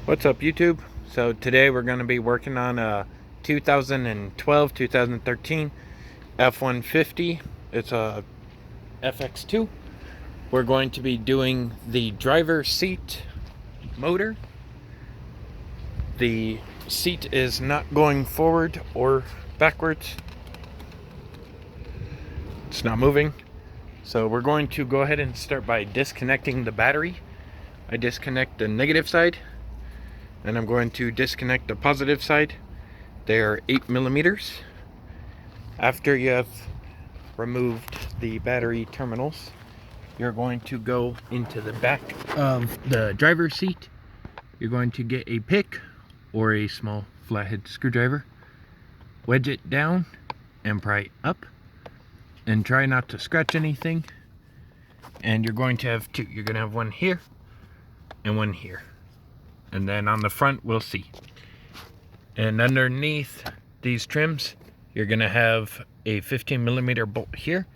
What's up, YouTube? So today we're going to be working on a 2012-2013 F150. It's a FX2. We're going to be doing the driver's seat motor. The seat is not going forward or backwards. It's not moving. So we're going to go ahead and start by disconnecting the battery. I disconnect the negative side, and I'm going to disconnect the positive side. They are 8 millimeters. After you have removed the battery terminals, you're going to go into the back of the driver's seat. You're going to get a pick or a small flathead screwdriver, wedge it down and pry up, and try not to scratch anything. And you're going to have two. You're going to have one here and one here. And then on the front, we'll see. And underneath these trims, you're going to have a 15 millimeter bolt here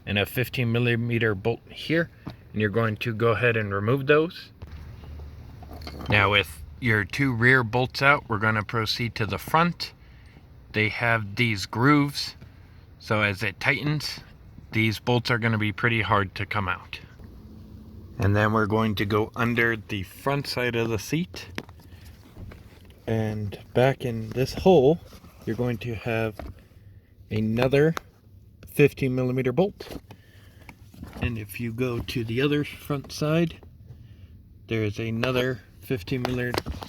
and a 15 millimeter bolt here. And you're going to go ahead and remove those. Now with your two rear bolts out, we're going to proceed to the front. They have these grooves, so as it tightens, these bolts are going to be pretty hard to come out. And then we're going to go under the front side of the seat, and back in this hole you're going to have another 15 millimeter bolt. And if you go to the other front side, there is another 15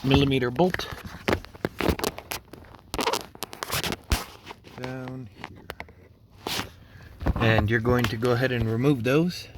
millimeter bolt down here, and you're going to go ahead and remove those.